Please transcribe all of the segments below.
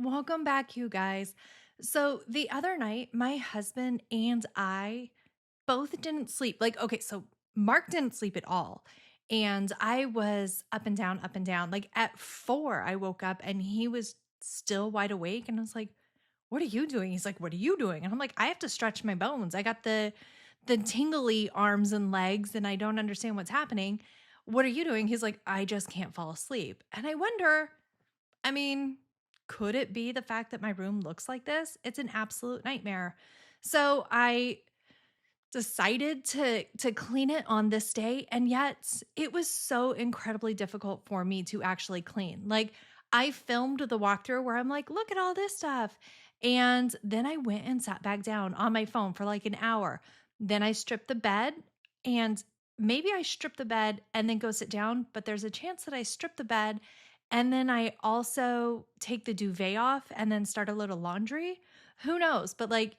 Welcome back, you guys. So the other night, my husband and I both didn't sleep. Okay, so Mark didn't sleep at all. And I was up and down, up and down. Like at 4, I woke up and he was still wide awake. And I was like, what are you doing? He's like, what are you doing? And I'm like, I have to stretch my bones. I got the tingly arms and legs, and I don't understand what's happening. What are you doing? He's like, I just can't fall asleep. And I wonder, I mean, could it be the fact that my room looks like this? It's an absolute nightmare. So I decided to clean it on this day, and yet it was so incredibly difficult for me to actually clean. Like I filmed the walkthrough where I'm like, look at all this stuff. And then I went and sat back down on my phone for like an hour. Then I stripped the bed, and maybe I strip the bed and then go sit down, but there's a chance that I strip the bed and then I also take the duvet off and then start a little laundry. Who knows? But like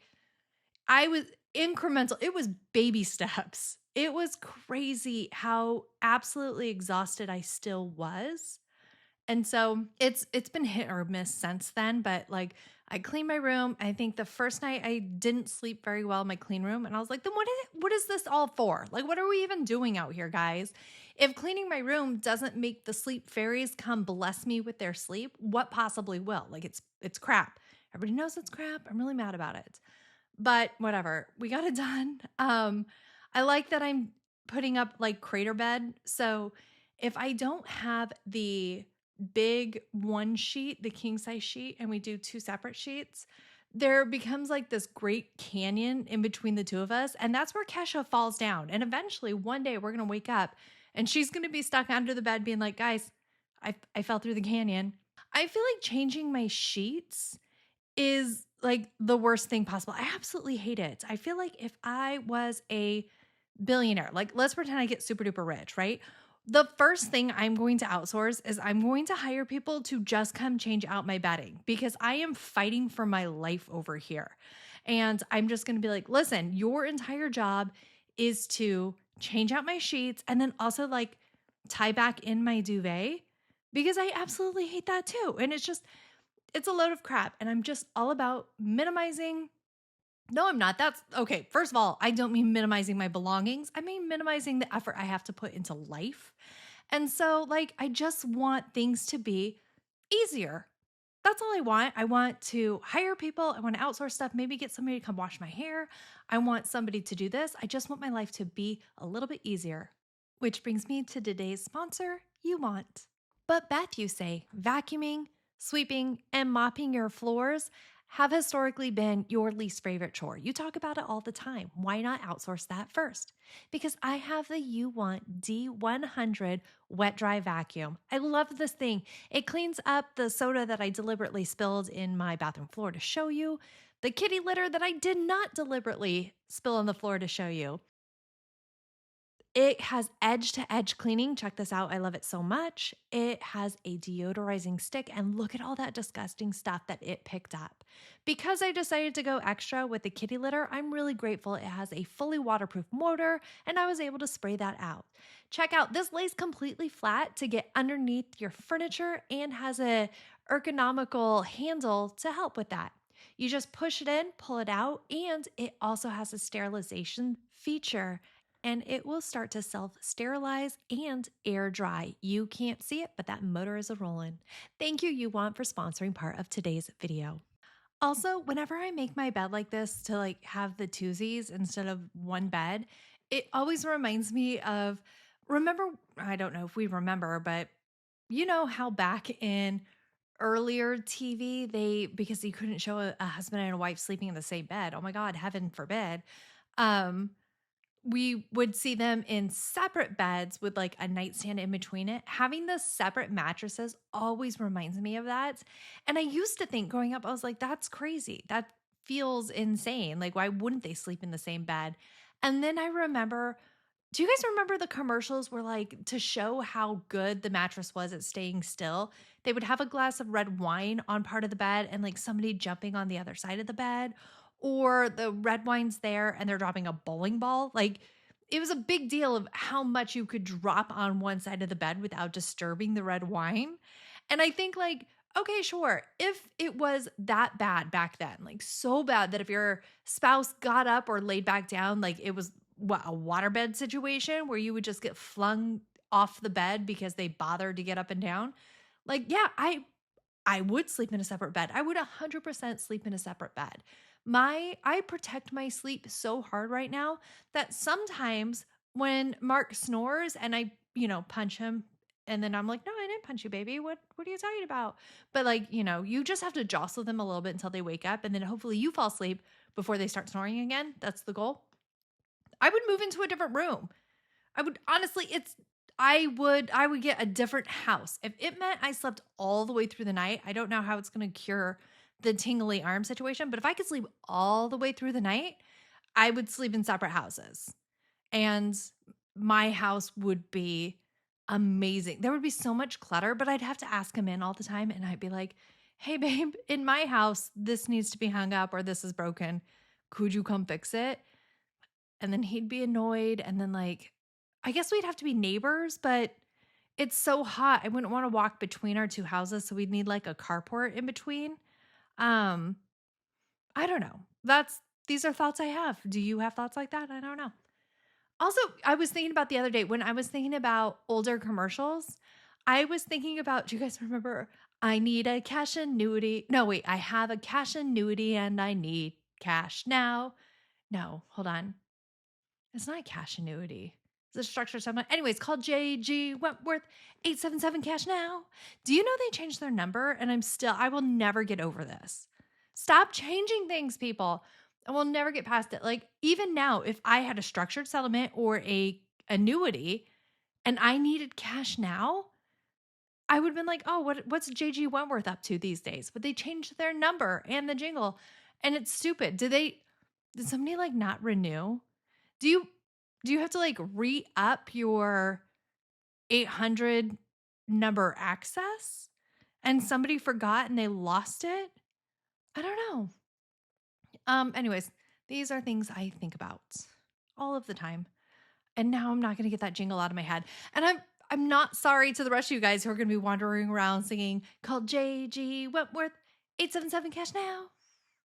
I was incremental. It was baby steps. It was crazy how absolutely exhausted I still was. And so it's been hit or miss since then, but like I cleaned my room. I think the first night I didn't sleep very well in my clean room, and I was like, then what is this all for? Like what are we even doing out here, guys? If cleaning my room doesn't make the sleep fairies come bless me with their sleep, what possibly will? Like it's crap. Everybody knows it's crap. I'm really mad about it. But whatever. We got it done. I like that I'm putting up like crater bed. So if I don't have the big one sheet, the king size sheet, and we do two separate sheets, there becomes like this great canyon in between the two of us. And that's where Kesha falls down. And eventually one day we're going to wake up and she's going to be stuck under the bed being like, guys, I fell through the canyon. I feel like changing my sheets is like the worst thing possible. I absolutely hate it. I feel like if I was a billionaire, like let's pretend I get super duper rich, right? The first thing I'm going to outsource is I'm going to hire people to just come change out my bedding because I am fighting for my life over here. And I'm just going to be like, listen, your entire job is to change out my sheets and then also like tie back in my duvet because I absolutely hate that too. And it's a load of crap. And I'm just all about minimizing. No, I'm not. That's okay. First of all, I don't mean minimizing my belongings. I mean minimizing the effort I have to put into life. And so, like, I just want things to be easier. That's all I want. I want to hire people. I want to outsource stuff, maybe get somebody to come wash my hair. I want somebody to do this. I just want my life to be a little bit easier. Which brings me to today's sponsor, UWant. But Beth, you say, vacuuming, sweeping, and mopping your floors have historically been your least favorite chore. You talk about it all the time. Why not outsource that first? Because I have the UWant D100 wet dry vacuum. I love this thing. It cleans up the soda that I deliberately spilled in my bathroom floor to show you, the kitty litter that I did not deliberately spill on the floor to show you. It has edge to edge cleaning. Check this out. I love it so much. It has a deodorizing stick, and look at all that disgusting stuff that it picked up. Because I decided to go extra with the kitty litter, I'm really grateful it has a fully waterproof motor, and I was able to spray that out. Check out, this lays completely flat to get underneath your furniture and has a ergonomical handle to help with that. You just push it in, pull it out, and it also has a sterilization feature, and it will start to self-sterilize and air dry. You can't see it, but that motor is a rolling. Thank you, UWant, for sponsoring part of today's video. Also, whenever I make my bed like this to like have the twosies instead of one bed, it always reminds me of, remember, I don't know if we remember, but you know how back in earlier TV, because you couldn't show a husband and a wife sleeping in the same bed. Oh my God, heaven forbid. Um, we would see them in separate beds with like a nightstand in between it. Having the separate mattresses always reminds me of that. And I used to think growing up, I was like, that's crazy. That feels insane. Like, why wouldn't they sleep in the same bed? And then I remember, do you guys remember the commercials where, like, to show how good the mattress was at staying still, they would have a glass of red wine on part of the bed and like somebody jumping on the other side of the bed? Or the red wine's there and they're dropping a bowling ball. Like it was a big deal of how much you could drop on one side of the bed without disturbing the red wine. And I think like Okay, sure. If it was that bad back then, like so bad that if your spouse got up or laid back down, like it was what a waterbed situation where you would just get flung off the bed because they bothered to get up and down. Like, yeah, I would sleep in a separate bed. I would 100% sleep in a separate bed. I protect my sleep so hard right now that sometimes when Mark snores and I, punch him and then I'm like, "No, I didn't punch you, baby. What are you talking about?" But like, you just have to jostle them a little bit until they wake up and then hopefully you fall asleep before they start snoring again. That's the goal. I would move into a different room. I would honestly, I would get a different house. If it meant I slept all the way through the night, I don't know how it's going to cure the tingly arm situation, but if I could sleep all the way through the night, I would sleep in separate houses. And my house would be amazing. There would be so much clutter, but I'd have to ask him in all the time and I'd be like, "Hey babe, in my house this needs to be hung up or this is broken. Could you come fix it?" And then he'd be annoyed. And then, like, I guess we'd have to be neighbors, but it's so hot. I wouldn't want to walk between our two houses. So we'd need like a carport in between. Um, I don't know. These are thoughts I have. Do you have thoughts like that? I don't know. Also, I was thinking about the other day when I was thinking about older commercials. I was thinking about, do you guys remember? I need a cash annuity. No, wait, I have a cash annuity and I need cash now. No, hold on. It's not a cash annuity. It's a structured settlement. Anyway, it's called JG Wentworth 877 Cash Now. Do you know they changed their number? And I will never get over this. Stop changing things, people. I will never get past it. Like, even now, if I had a structured settlement or a annuity and I needed cash now, I would have been like, oh, what's JG Wentworth up to these days? But they changed their number and the jingle. And it's stupid. Did somebody like not renew? Do you have to like re-up your 800 number access and somebody forgot and they lost it? I don't know. Anyways, these are things I think about all of the time. And now I'm not going to get that jingle out of my head. And I'm not sorry to the rest of you guys who are going to be wandering around singing called JG Wentworth 877 Cash Now.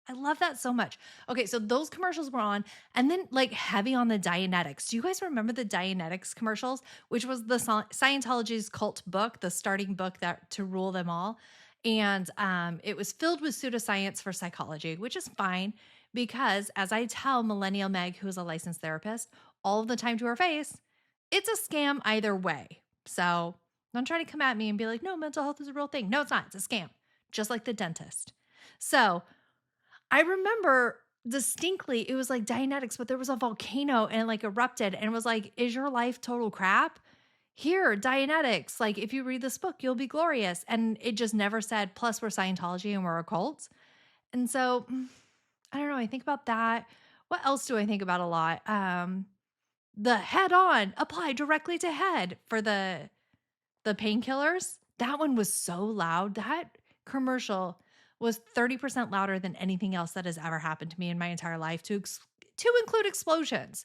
I love that so much. Okay, so those commercials were on, and then like heavy on the Dianetics. Do you guys remember the Dianetics commercials, which was the Scientology's cult book, the starting book that to rule them all? And it was filled with pseudoscience for psychology, which is fine because, as I tell Millennial Meg, who is a licensed therapist, all the time to her face, it's a scam either way. So don't try to come at me and be like, "No, mental health is a real thing." No, it's not. It's a scam, just like the dentist. So I remember distinctly it was like Dianetics, but there was a volcano and it like erupted and it was like, "Is your life total crap? Here, Dianetics. Like, if you read this book, you'll be glorious." And it just never said, plus we're Scientology and we're a cult. And so I don't know. I think about that. What else do I think about a lot? The head on apply directly to head for the painkillers. That one was so loud. That commercial was 30% louder than anything else that has ever happened to me in my entire life, to include explosions.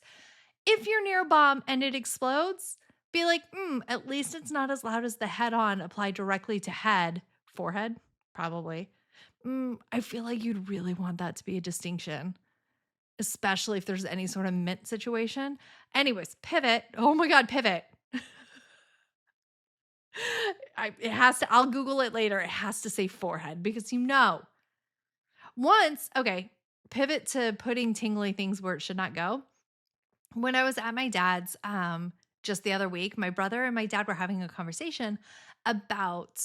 If you're near a bomb and it explodes, be like, at least it's not as loud as the head on applied directly to head, forehead, probably. I feel like you'd really want that to be a distinction, especially if there's any sort of mint situation. Anyways, pivot. Oh my God, pivot. It has to, I'll Google it later. It has to say forehead because okay, pivot to putting tingly things where it should not go. When I was at my dad's just the other week, my brother and my dad were having a conversation about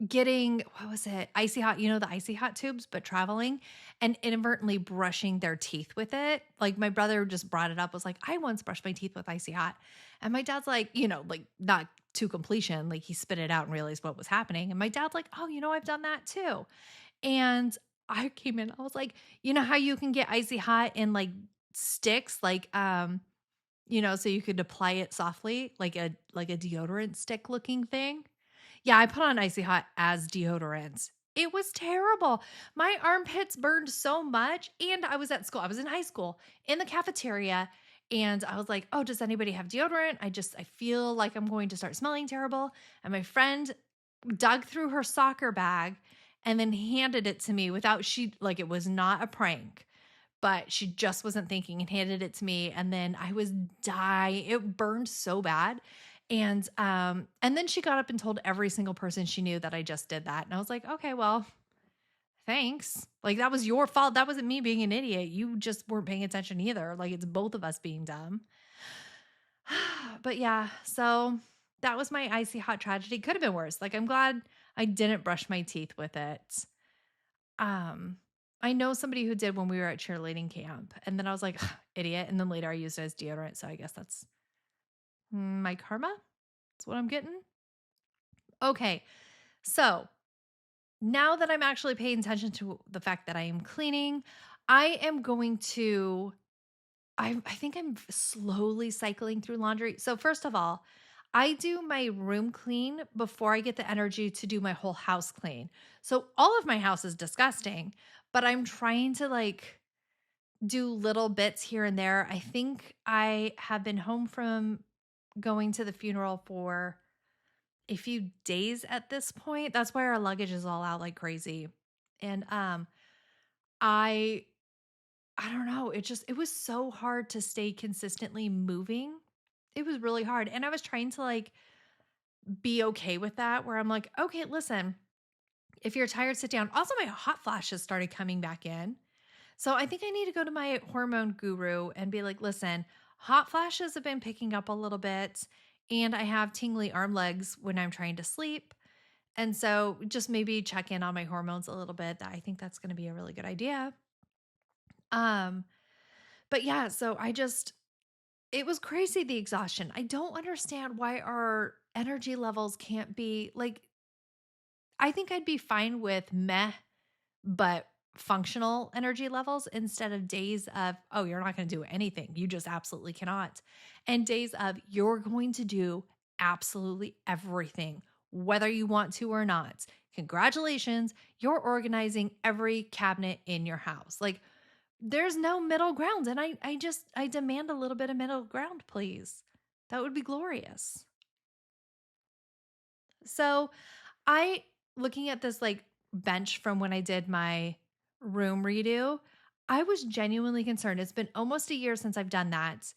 getting, what was it? Icy hot, the icy hot tubes, but traveling and inadvertently brushing their teeth with it. Like my brother just brought it up, was like, "I once brushed my teeth with icy hot." And my dad's like, like not to completion, like he spit it out and realized what was happening. And my dad's like, "Oh, I've done that too." And I came in, I was like, you know how you can get icy hot in like sticks, like, so you could apply it softly, like a deodorant stick looking thing. Yeah, I put on icy hot as deodorant. It was terrible. My armpits burned so much. And I was at school. I was in high school in the cafeteria. And I was like, "Oh, does anybody have deodorant? I feel like I'm going to start smelling terrible." And my friend dug through her soccer bag and then handed it to me without it was not a prank, but she just wasn't thinking and handed it to me. And then I was dying. It burned so bad. And then she got up and told every single person she knew that I just did that. And I was like, okay, well, thanks. Like, that was your fault. That wasn't me being an idiot. You just weren't paying attention either. Like, it's both of us being dumb. But yeah, so that was my icy hot tragedy. Could have been worse. Like, I'm glad I didn't brush my teeth with it. Um, I know somebody who did when we were at cheerleading camp, and then I was like, idiot. And then later I used it as deodorant. So I guess that's my karma. That's what I'm getting. Okay. So now that I'm actually paying attention to the fact that I am cleaning, I am going to I think I'm slowly cycling through laundry. So first of all, I do my room clean before I get the energy to do my whole house clean. So all of my house is disgusting, but I'm trying to do little bits here and there. I think I have been home from going to the funeral for a few days at this point. That's why our luggage is all out like crazy. And I I don't know. It was so hard to stay consistently moving. It was really hard. And I was trying to be okay with that, where I'm like, okay, listen, if you're tired, sit down. Also, my hot flashes started coming back in. So I think I need to go to my hormone guru and be like, listen, hot flashes have been picking up a little bit, and I have tingly arm legs when I'm trying to sleep. And so just maybe check in on my hormones a little bit. I think that's going to be a really good idea. Um, but yeah, so it was crazy, the exhaustion. I don't understand why our energy levels can't be I think I'd be fine with meh, but functional energy levels instead of days of, oh, you're not going to do anything. You just absolutely cannot. And days of, you're going to do absolutely everything, whether you want to or not. Congratulations, you're organizing every cabinet in your house. Like, there's no middle ground. And I demand a little bit of middle ground, please. That would be glorious. So I looking at this bench from when I did my room redo, I was genuinely concerned. It's been almost a year since I've done that.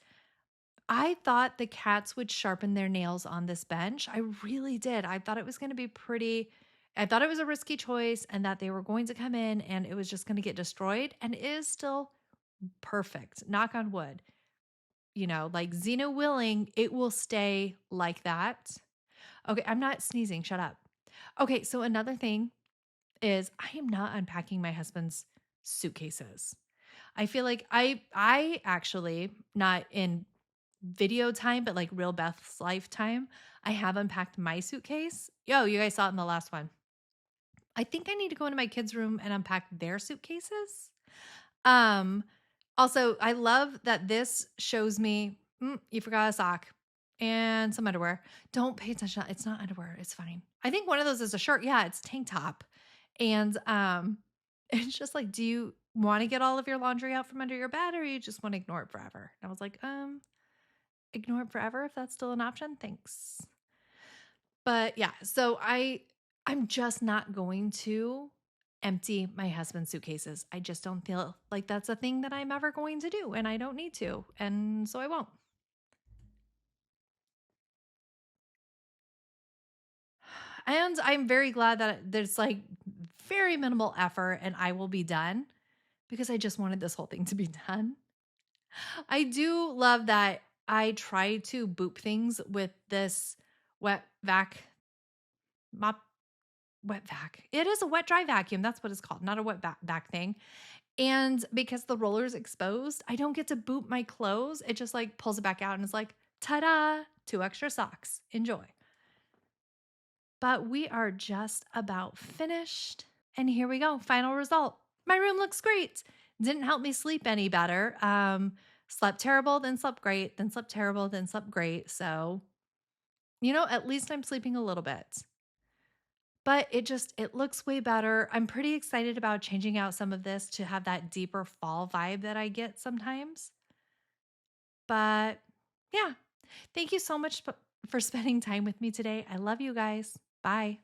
I thought the cats would sharpen their nails on this bench. I really did. I thought it was going to be pretty. I thought it was a risky choice and that they were going to come in and it was just going to get destroyed. And it is still perfect. Knock on wood. Like Xena willing, it will stay like that. Okay, I'm not sneezing. Shut up. Okay, so another thing is I am not unpacking my husband's suitcases. I feel like I actually, not in video time, but like real Beth's lifetime, I have unpacked my suitcase. Yo, you guys saw it in the last one. I think I need to go into my kids' room and unpack their suitcases. Um, Also, I love that this shows me you forgot a sock and some underwear. Don't pay attention. It's not underwear. It's fine. I think one of those is a shirt. Yeah, it's tank top. And it's just like, do you want to get all of your laundry out from under your bed or you just want to ignore it forever? And I was like, ignore it forever if that's still an option. Thanks. But yeah, so I'm just not going to empty my husband's suitcases. I just don't feel like that's a thing that I'm ever going to do and I don't need to. And so I won't. And I'm very glad that there's very minimal effort and I will be done because I just wanted this whole thing to be done. I do love that I try to boop things with this wet vac mop wet vac. It is a wet dry vacuum. That's what it's called, not a wet vac thing. And because the roller's exposed, I don't get to boot my clothes. It just pulls it back out and it's like, ta-da, 2 extra socks. Enjoy. But we are just about finished. And here we go. Final result. My room looks great. Didn't help me sleep any better. Slept terrible, then slept great, then slept terrible, then slept great. So, at least I'm sleeping a little bit. But it looks way better. I'm pretty excited about changing out some of this to have that deeper fall vibe that I get sometimes. But yeah, thank you so much for spending time with me today. I love you guys. Bye.